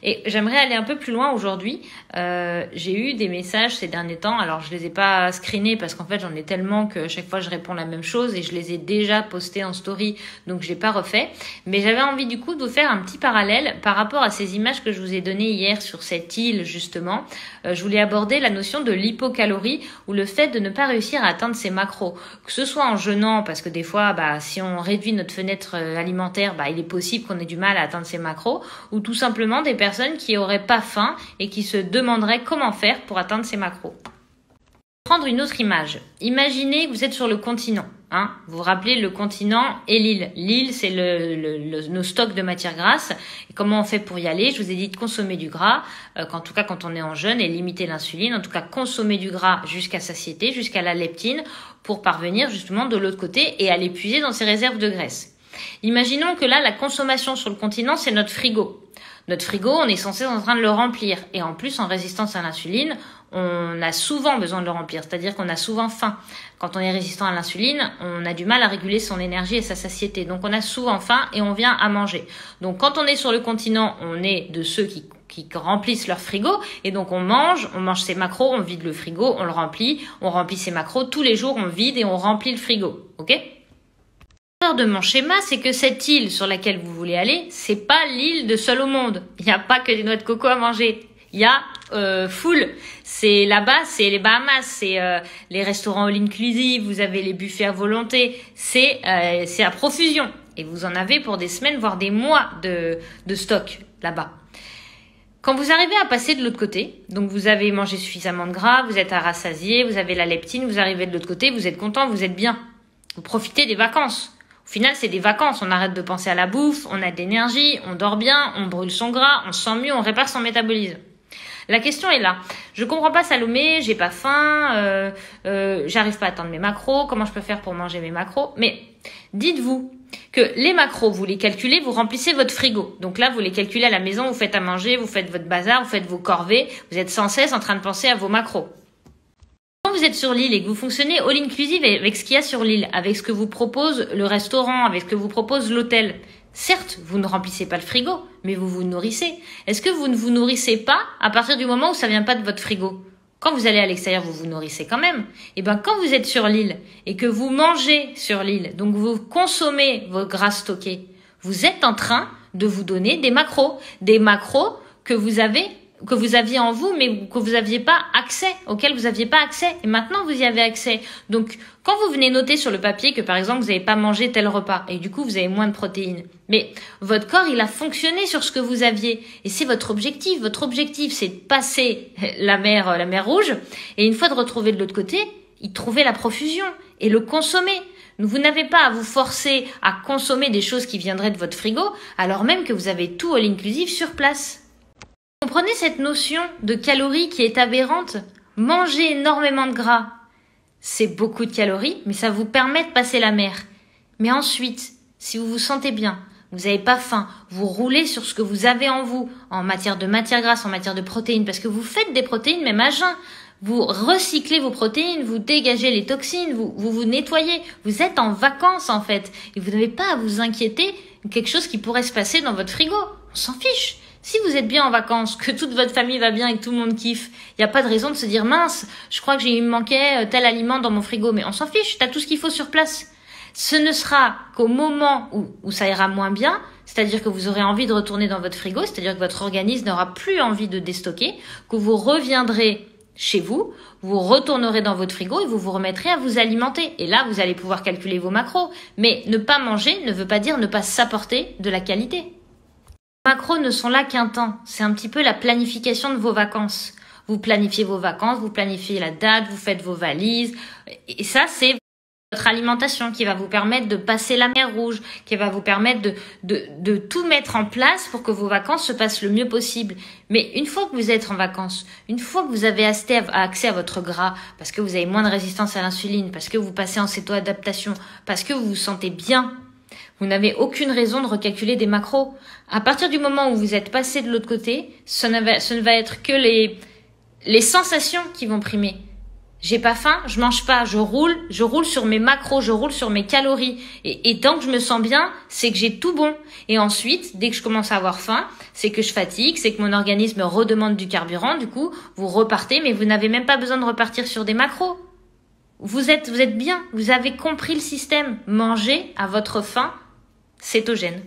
Et j'aimerais aller un peu plus loin aujourd'hui. J'ai eu des messages ces derniers temps. Alors, je les ai pas screenés parce qu'en fait, j'en ai tellement que chaque fois, je réponds la même chose et je les ai déjà postés en story. Donc, je l'ai pas refait. Mais j'avais envie du coup de vous faire un petit parallèle par rapport à ces images que je vous ai données hier sur cette île, justement. Je voulais aborder la notion de l'hypocalorie ou le fait de ne pas réussir à atteindre ses macros. Que ce soit en jeûnant, parce que des fois, si on réduit notre fenêtre alimentaire, il est possible qu'on ait du mal à atteindre ses macros, ou tout simplement des personnes qui auraient pas faim et qui se demanderaient comment faire pour atteindre ces macros. Prendre une autre image. Imaginez que vous êtes sur le continent. Vous vous rappelez le continent et l'île. L'île, c'est nos stocks de matières grasses. Et comment on fait pour y aller? Je vous ai dit de consommer du gras, en tout cas quand on est en jeûne, et limiter l'insuline. En tout cas, consommer du gras jusqu'à satiété, jusqu'à la leptine, pour parvenir justement de l'autre côté et aller puiser dans ses réserves de graisse. Imaginons que là, la consommation sur le continent, c'est notre frigo. Notre frigo, on est censé en train de le remplir. Et en plus, en résistance à l'insuline, on a souvent besoin de le remplir. C'est-à-dire qu'on a souvent faim. Quand on est résistant à l'insuline, on a du mal à réguler son énergie et sa satiété. Donc, on a souvent faim et on vient à manger. Donc, quand on est sur le continent, on est de ceux qui remplissent leur frigo. Et donc, on mange ses macros, on vide le frigo, on le remplit. On remplit ses macros. Tous les jours, on vide et on remplit le frigo. OK ? De mon schéma, c'est que cette île sur laquelle vous voulez aller, c'est pas l'île de seul au monde. Il n'y a pas que des noix de coco à manger. Il y a full. C'est là-bas, c'est les Bahamas, c'est les restaurants all inclusive, vous avez les buffets à volonté, c'est à profusion. Et vous en avez pour des semaines, voire des mois de stock là-bas. Quand vous arrivez à passer de l'autre côté, donc vous avez mangé suffisamment de gras, vous êtes rassasié, vous avez la leptine, vous arrivez de l'autre côté, vous êtes content, vous êtes bien. Vous profitez des vacances. Au final, c'est des vacances. On arrête de penser à la bouffe, on a de l'énergie, on dort bien, on brûle son gras, on se sent mieux, on répare son métabolisme. La question est là. Je comprends pas, Salomé, j'ai pas faim, j'arrive pas à atteindre mes macros, comment je peux faire pour manger mes macros? Mais dites-vous que les macros, vous les calculez, vous remplissez votre frigo. Donc là, vous les calculez à la maison, vous faites à manger, vous faites votre bazar, vous faites vos corvées, vous êtes sans cesse en train de penser à vos macros. Quand vous êtes sur l'île et que vous fonctionnez all inclusive avec ce qu'il y a sur l'île, avec ce que vous propose le restaurant, avec ce que vous propose l'hôtel, certes, vous ne remplissez pas le frigo, mais vous vous nourrissez. Est-ce que vous ne vous nourrissez pas à partir du moment où ça vient pas de votre frigo? Quand vous allez à l'extérieur, vous vous nourrissez quand même. Et quand vous êtes sur l'île et que vous mangez sur l'île, donc vous consommez vos gras stockés, vous êtes en train de vous donner des macros que vous aviez en vous, mais que vous aviez pas accès, auxquels vous aviez pas accès. Et maintenant, vous y avez accès. Donc, quand vous venez noter sur le papier que, par exemple, vous n'avez pas mangé tel repas, et du coup, vous avez moins de protéines, mais votre corps, il a fonctionné sur ce que vous aviez. Et c'est votre objectif. Votre objectif, c'est de passer la mer Rouge, et une fois de retrouver de l'autre côté, y trouver la profusion et le consommer. Vous n'avez pas à vous forcer à consommer des choses qui viendraient de votre frigo, alors même que vous avez tout all inclusive sur place. Comprenez cette notion de calories qui est aberrante. Manger énormément de gras, c'est beaucoup de calories, mais ça vous permet de passer la mer. Mais ensuite, si vous vous sentez bien, vous n'avez pas faim, vous roulez sur ce que vous avez en vous, en matière de matière grasse, en matière de protéines, parce que vous faites des protéines même à jeun. Vous recyclez vos protéines, vous dégagez les toxines, vous nettoyez. Vous êtes en vacances en fait. Et vous n'avez pas à vous inquiéter de quelque chose qui pourrait se passer dans votre frigo. On s'en fiche. Si vous êtes bien en vacances, que toute votre famille va bien et que tout le monde kiffe, il n'y a pas de raison de se dire « mince, je crois que il me manquait tel aliment dans mon frigo ». Mais on s'en fiche, t'as tout ce qu'il faut sur place. Ce ne sera qu'au moment où ça ira moins bien, c'est-à-dire que vous aurez envie de retourner dans votre frigo, c'est-à-dire que votre organisme n'aura plus envie de déstocker, que vous reviendrez chez vous, vous retournerez dans votre frigo et vous vous remettrez à vous alimenter. Et là, vous allez pouvoir calculer vos macros. Mais ne pas manger ne veut pas dire ne pas s'apporter de la qualité. Les macros ne sont là qu'un temps. C'est un petit peu la planification de vos vacances. Vous planifiez vos vacances, vous planifiez la date, vous faites vos valises. Et ça, c'est votre alimentation qui va vous permettre de passer la mer Rouge, qui va vous permettre de tout mettre en place pour que vos vacances se passent le mieux possible. Mais une fois que vous êtes en vacances, une fois que vous avez accès à votre gras, parce que vous avez moins de résistance à l'insuline, parce que vous passez en céto-adaptation, parce que vous vous sentez bien, vous n'avez aucune raison de recalculer des macros. À partir du moment où vous êtes passé de l'autre côté, ce ne va être que les sensations qui vont primer. J'ai pas faim, je mange pas, je roule sur mes macros, je roule sur mes calories. Et tant que je me sens bien, c'est que j'ai tout bon. Et ensuite, dès que je commence à avoir faim, c'est que je fatigue, c'est que mon organisme redemande du carburant. Du coup, vous repartez, mais vous n'avez même pas besoin de repartir sur des macros. Vous êtes bien, vous avez compris le système. Mangez à votre faim cétogène.